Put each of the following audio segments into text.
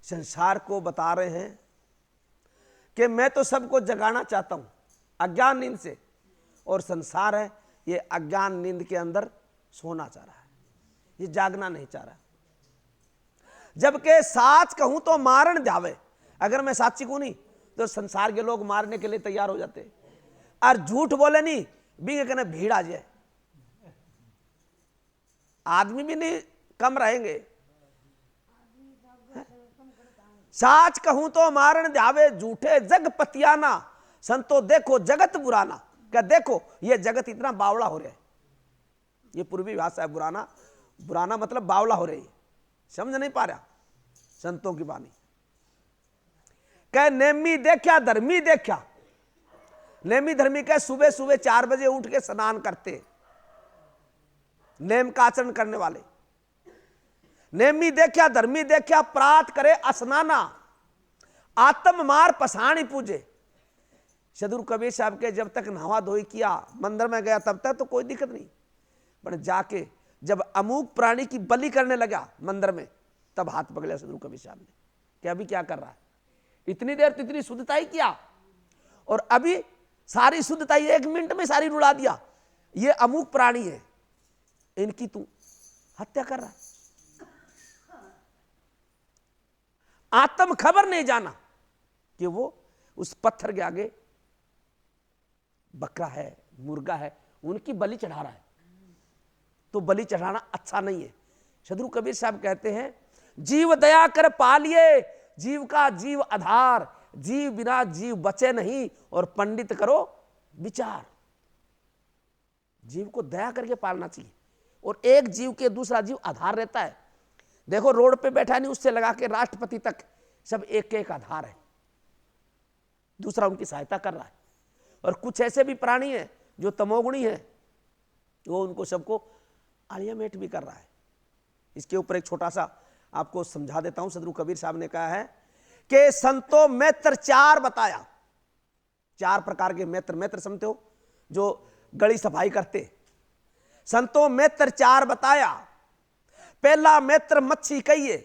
संसार को बता रहे हैं कि मैं तो सबको जगाना चाहता हूं अज्ञान नींद से, और संसार है ये अज्ञान नींद के अंदर सोना चाह रहा है, ये जागना नहीं चाह रहा। जबकि साच कहूं तो मारण जावे, अगर मैं साची को नहीं तो संसार के लोग मारने के लिए तैयार हो जाते, और झूठ बोले नहीं भी कहने भीड़ आ जाए, आदमी भी नहीं कम रहेंगे। साच कहूं तो मारण जावे, झूठे जग पतियाना, संतो देखो जगत बुराना। क्या देखो ये जगत इतना बावला हो रहा है, ये पूर्वी भाषा है बुराना, बुराना मतलब बावला हो रही है, समझ नहीं पा रहा संतों की वाणी। कह नेमी देखा धर्मी देखा, नेमी धर्मी कह सुबह सुबह 4 बजे उठ के स्नान करते, नेम का आचरण करने वाले। नेमी देखा धर्मी देखा, प्रात करे स्नाना, आत्म मार पसाणी पूजे। सदगुरु कबीर साहब के जब तक नहावा धोई किया, मंदिर में गया, तब तक तो कोई दिक्कत नहीं, पर जाके जब अमुक प्राणी की बलि करने लगा मंदिर में, तब हाथ पकड़ा सदगुरु कबीर साहब ने कि अभी क्या कर रहा है, इतनी देर तो इतनी शुद्धता ही किया, और अभी सारी शुद्धता 1 मिनट में सारी रुला दिया, ये अमुक प्राणी है, इनकी तू हत्या कर रहा है। आत्म खबर नहीं जाना कि वो उस पत्थर के आगे बकरा है, मुर्गा है, उनकी बलि चढ़ा रहा है, तो बलि चढ़ाना अच्छा नहीं है। सदगुरु कबीर साहब कहते हैं जीव दया कर पालिए, जीव का जीव आधार, जीव बिना जीव बचे नहीं, और पंडित करो विचार। जीव को दया करके पालना चाहिए, और एक जीव के दूसरा जीव आधार रहता है। देखो रोड पे बैठा नहीं, उससे लगा के राष्ट्रपति तक सब एक एक आधार है, दूसरा उनकी सहायता कर रहा है। और कुछ ऐसे भी प्राणी हैं जो तमोगुणी है, वो उनको सबको आलियामेट भी कर रहा है। इसके ऊपर एक छोटा सा आपको समझा देता हूं। सदगुरु कबीर साहब ने कहा है कि संतो मित्र 4 बताया, 4 प्रकार के मित्र, मित्र समझते हो जो गली सफाई करते, संतो मित्र 4 बताया। पहला मित्र मच्छी कहिए,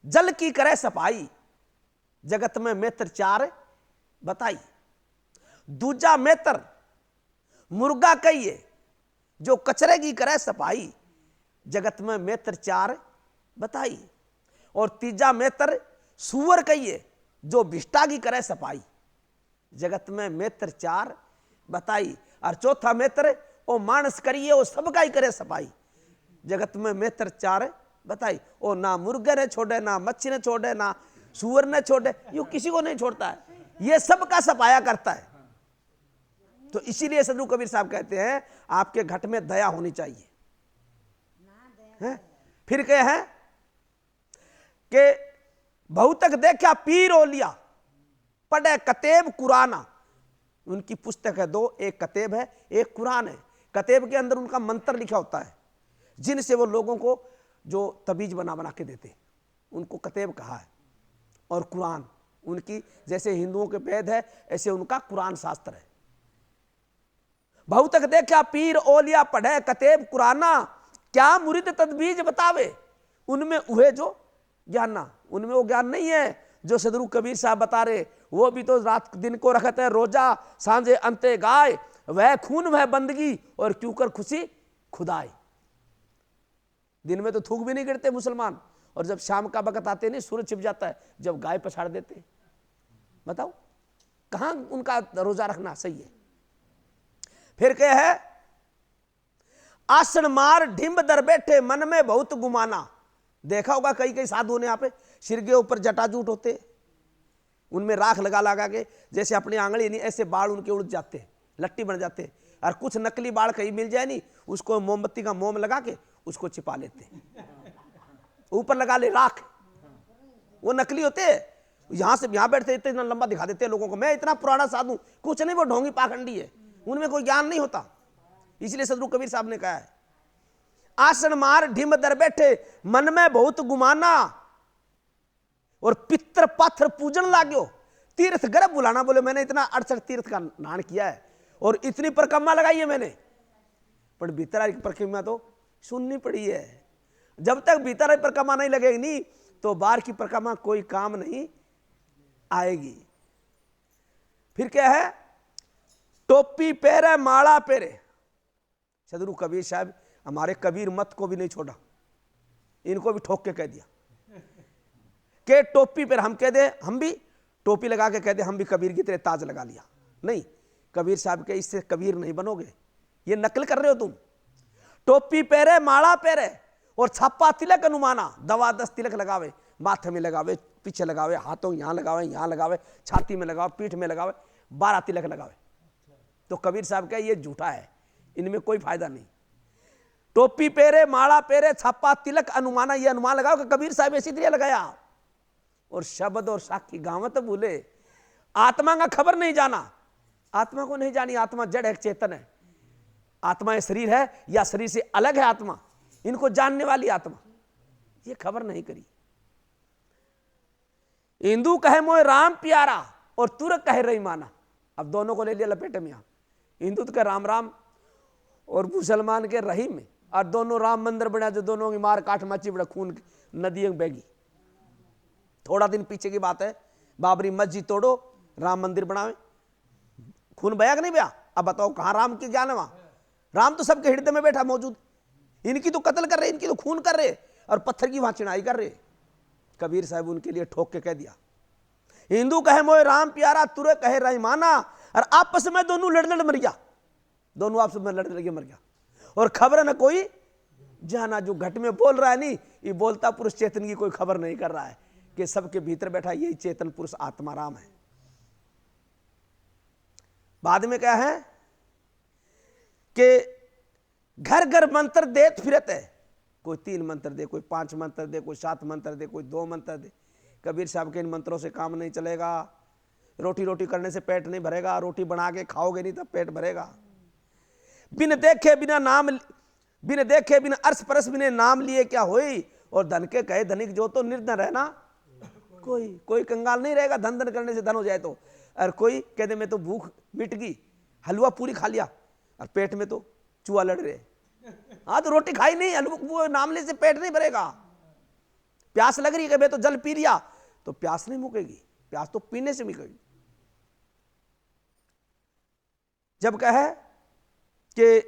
जल की करे सफाई, जगत में मित्र 4 बताई। दूजा मित्र मुर्गा कहिए, जो कचरे की करे सफाई, जगत में मित्र 4 बताई। और तीजा मित्र सुअर कहिए, जो विष्टा की करे सफाई, जगत में मित्र 4 बताई। और चौथा मित्र ओ मानस करिए, वो सबका ही करे सफाई, जगत में मित्र 4 बताई। ओ ना मुर्गे ने छोड़े, ना मच्छी ने छोड़े, ना सुअर ने छोड़े, यू किसी को नहीं छोड़ता है, ये सबका सफाया करता है। तो इसीलिए सदगुरु कबीर साहब कहते हैं आपके घट में दया होनी चाहिए। फिर क्या है कि बहुतक देखा पीर ओलिया, पढ़े कतेब कुराना। उनकी पुस्तक है 2, एक कतेब है, एक कुरान है। कतेब के अंदर उनका मंत्र लिखा होता है, जिनसे वो लोगों को जो तबीज बना बना के देते, उनको कतेब कहा है। और कुरान उनकी, जैसे हिंदुओं के वेद है, ऐसे उनका कुरान शास्त्र है। बहुतक देखा पीर ओलिया, पढ़े कतेब कुराना, क्या मुरीद तदबीज बतावे, उनमें उहे जो ज्ञाना। उनमें वो ज्ञान नहीं है जो सदगुरु कबीर साहब बता रहे, वो भी तो रात दिन को रखते हैं रोजा, सांझे अंते गाय, वह खून वह बंदगी, और क्यों कर खुशी खुदाई। दिन में तो थूक भी नहीं गिरते मुसलमान, और जब शाम का वक्त आते नहीं, सूरज छिप जाता है, जब गाय पछाड़ देते। बताओ कहां उनका रोजा रखना सही है। फिर क्या है, आसन मार ढिंब दर बैठे, मन में बहुत गुमाना। देखा होगा कई कई साधु ने यहाँ पे सिर के ऊपर जटाजूट होते, उनमें राख लगा लगा के, जैसे अपनी आंगली नहीं, ऐसे बाल उनके उड़ जाते, लट्टी बन जाते। और कुछ नकली बाल कहीं मिल जाए नहीं, उसको मोमबत्ती का मोम लगा के उसको छिपा लेते, ऊपर लगा ले राख, वो नकली होते। यहां से यहां बैठते, इतना लंबा दिखा देते लोगों को, मैं इतना पुराना साधु, कुछ नहीं, वो ढोंगी पाखंडी है, उनमें कोई ज्ञान नहीं होता। इसलिए सदगुरु कबीर साहब ने कहा है, आसन मार ढिंब दर बैठे, मन में बहुत गुमाना, और पितर पाथर पूजन लाग्यो, तीर्थ गर्भ बुलाना। बोले मैंने इतना 68 तीर्थ का स्नान किया है, और इतनी परिक्रमा लगाई है मैंने, पर भीतर परिक्रमा तो सुननी पड़ी है। जब तक भीतर परिक्रमा नहीं लगेगी नहीं, तो बार की परिक्रमा कोई काम नहीं आएगी। फिर क्या है, टोपी पहरे माला पहरे। सदगुरु कबीर साहब हमारे कबीर मत को भी नहीं छोड़ा, इनको भी ठोक के कह दिया कि टोपी पर हम कह दे, हम भी टोपी लगा के कह दे हम भी कबीर की तरह ताज लगा लिया। नहीं, कबीर साहब के इससे कबीर नहीं बनोगे, ये नकल कर रहे हो तुम। टोपी पहरे माला पहरे और छापा तिलक अनुमाना, दवा 10 तिलक लगावे, माथे में लगावे, पीछे लगावे, हाथों यहाँ लगावे, यहाँ लगावे, छाती में लगावे, पीठ में लगावे, 12 तिलक लगावे। तो कबीर साहब का ये झूठा है, इनमें कोई फायदा नहीं। टोपी पहरे माला पहरे छापा तिलक अनुमाना, ये अनुमान लगाओ कि कबीर साहब इसी तरह लगाया। और शब्द और साखी गावत भूले, आत्मा का खबर नहीं जाना, आत्मा को नहीं जानी। आत्मा जड़ है, चेतन है। आत्मा शरीर है या शरीर से अलग है आत्मा, इनको जानने वाली आत्मा, ये खबर नहीं करी। हिंदू कहे मोए राम प्यारा और तुर्क कहे रहीमाना। अब दोनों को ले लिया लपेटे में। यहां हिंदू तो कहे राम राम और मुसलमान के रहीम में, और दोनों राम मंदिर बना जो दोनों की मार काट मची, बड़ा खून नदी बहगी। थोड़ा दिन पीछे की बात है, बाबरी मस्जिद तोड़ो, राम मंदिर बनावे, खून बया कि नहीं बया? अब बताओ कहां राम की ज्ञान है? वहां राम तो सबके हृदय में बैठा मौजूद, इनकी तो कत्ल कर रहे, इनकी तो खून कर रहे और पत्थर की वहां चिनाई कर रहे। कबीर साहब उनके लिए ठोक के कह दिया, हिंदू कहे मोए राम प्यारा, तुर्क कहे रहीमाना, और आपस में दोनों लड़ लड़ मर गया, दोनों आपस में लड़ लड़ के मर गया। और खबर न कोई जाना, जो घट में बोल रहा है नहीं, ये बोलता पुरुष चेतन की कोई खबर नहीं कर रहा है कि सबके भीतर बैठा यही चेतन पुरुष आत्मा राम है। बाद में क्या है कि घर घर मंत्र देत फिरत है, कोई 3 मंत्र दे, कोई 5 मंत्र दे, कोई 7 मंत्र दे, कोई 2 मंत्र दे। कबीर साहब के इन मंत्रों से काम नहीं चलेगा। रोटी रोटी करने से पेट नहीं भरेगा, रोटी बना के खाओगे नहीं तब पेट भरेगा। बिन देखे बिना नाम, बिन देखे बिना अर्श परस बिना नाम लिए क्या होई, और धन के कहे धनिक जो तो निर्धन रहना कोई कंगाल नहीं रहेगा धन धन करने से धन हो जाए तो। और कोई कह दे मैं तो भूख मिट गई, हलवा पूरी खा लिया और पेट में तो चूहा लड़ रहे। हाँ तो रोटी खाई नहीं, हलवा नाम ले से पेट नहीं भरेगा। प्यास लग रही है, मैं तो जल पी लिया, तो प्यास नहीं मुकेगी, प्यास तो पीने से मुकेगी। जब कहे कि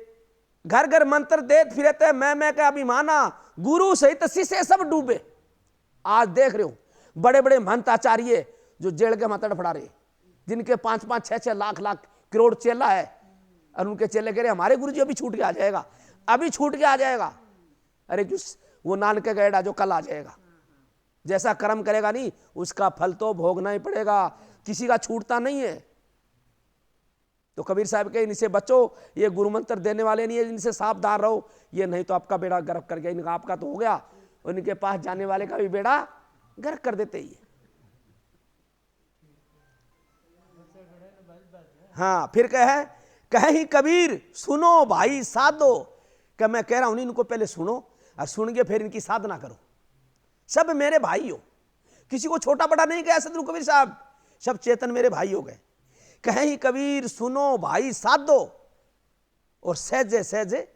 घर घर मंत्र देत फिरते मैं क्या अभिमाना, गुरु सहित शिष्य सब डूबे। आज देख रहे हो बड़े बड़े महंत आचार्य जो जेल के माथा फड़ा रहे, जिनके 5-5, 6-6 लाख करोड़ चेला है, और उनके चेले कह रहे हमारे गुरु जी अभी छूट के आ जाएगा, अभी छूट के आ जाएगा। अरे वो नानक के गैडा जो कल आ जाएगा, जैसा कर्म करेगा नहीं उसका फल तो भोगना ही पड़ेगा, किसी का छूटता नहीं है। तो कबीर साहब के इनसे बचो, ये गुरु मंत्र देने वाले नहीं है, इनसे सावधान रहो, ये नहीं तो आपका बेड़ा गर्क कर गया। इनका आपका तो हो गया, उनके पास जाने वाले का भी बेड़ा गर्क कर देते ही। हाँ फिर कहे कबीर सुनो भाई साधो, कि मैं कह रहा हूं इनको पहले सुनो और सुन के फिर इनकी साधना करो। सब मेरे भाई हो, किसी को छोटा बड़ा नहीं कहा सदगुरु कबीर साहब, सब चेतन मेरे भाई हो गए। कहीं कबीर सुनो भाई साधो और सहजे सहजे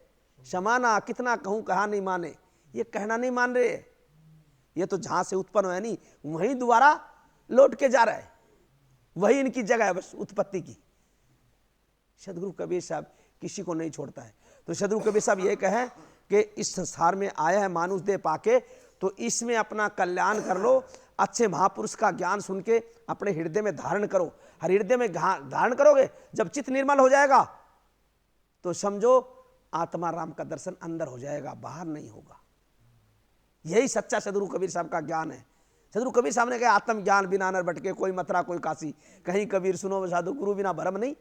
समाना, कितना कहूं कहा नहीं माने, ये कहना नहीं मान रहे, ये तो जहां से उत्पन्न हुआ नहीं वहीं दोबारा लौट के जा रहा है, वही इनकी जगह है बस उत्पत्ति की। सदगुरु कबीर साहब किसी को नहीं छोड़ता है। तो सदगुरु कबीर साहब ये कहे कि इस संसार में आया है मानुष देह पाके, तो इसमें अपना कल्याण कर लो, अच्छे महापुरुष का ज्ञान सुन के अपने हृदय में धारण करो। हर हृदय में धारण करोगे, जब चित्त निर्मल हो जाएगा तो समझो आत्मा राम का दर्शन अंदर हो जाएगा, बाहर नहीं होगा। यही सच्चा सदगुरु कबीर साहब का ज्ञान है। सदगुरु कबीर साहब ने कहा आत्म ज्ञान बिना नर भटके, कोई मथुरा कोई काशी, कहीं कबीर सुनो साधु गुरु बिना भरम नहीं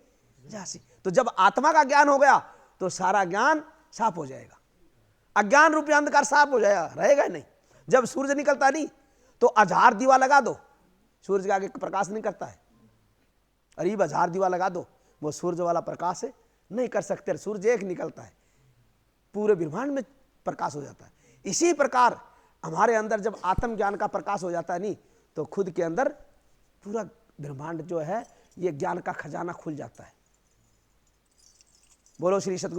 जासी। तो जब आत्मा का ज्ञान हो गया तो सारा ज्ञान साफ हो जाएगा, अज्ञान रूपी अंधकार साफ हो जाएगा, रहेगा ही नहीं। जब सूरज निकलता नहीं तो 1000 दीवा लगा दो, सूरज के आगे प्रकाश नहीं करता है। करीब 1000 दीवा लगा दो, वो सूरज वाला प्रकाश है नहीं कर सकते। सूरज एक निकलता है, पूरे ब्रह्मांड में प्रकाश हो जाता है। इसी प्रकार हमारे अंदर जब आत्म ज्ञान का प्रकाश हो जाता है नहीं तो खुद के अंदर पूरा ब्रह्मांड जो है ये ज्ञान का खजाना खुल जाता है। बोलो श्री सतगुरु।